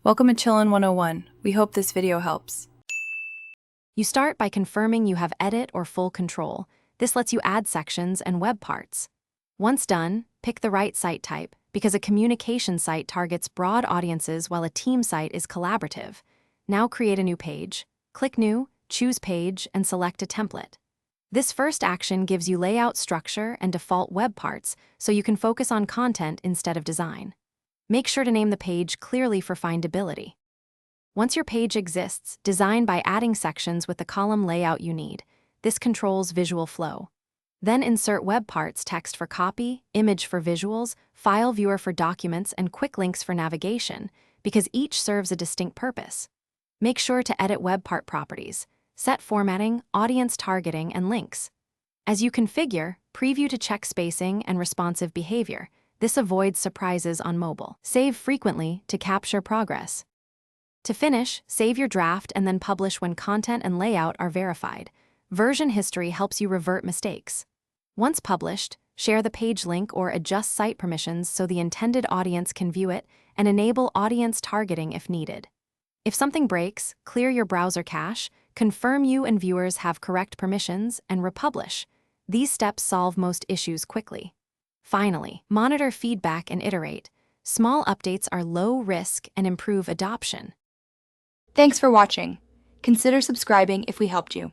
Welcome to Chillin' 101. We hope this video helps. You start by confirming you have edit or full control. This lets you add sections and web parts. Once done, pick the right site type, because a communication site targets broad audiences while a team site is collaborative. Now create a new page. Click New, choose Page, and select a template. This first action gives you layout structure and default web parts, so you can focus on content instead of design. Make sure to name the page clearly for findability. Once your page exists, design by adding sections with the column layout you need. This controls visual flow. Then insert web parts text for copy, image for visuals, file viewer for documents, and quick links for navigation, because each serves a distinct purpose. Make sure to edit web part properties, set formatting, audience targeting, and links. As you configure, preview to check spacing and responsive behavior. This avoids surprises on mobile. Save frequently to capture progress. To finish, save your draft and then publish when content and layout are verified. Version history helps you revert mistakes. Once published, share the page link or adjust site permissions so the intended audience can view it, and enable audience targeting if needed. If something breaks, clear your browser cache, confirm you and viewers have correct permissions, and republish. These steps solve most issues quickly. Finally, monitor feedback and iterate. Small updates are low risk and improve adoption. Thanks for watching. Consider subscribing if we helped you.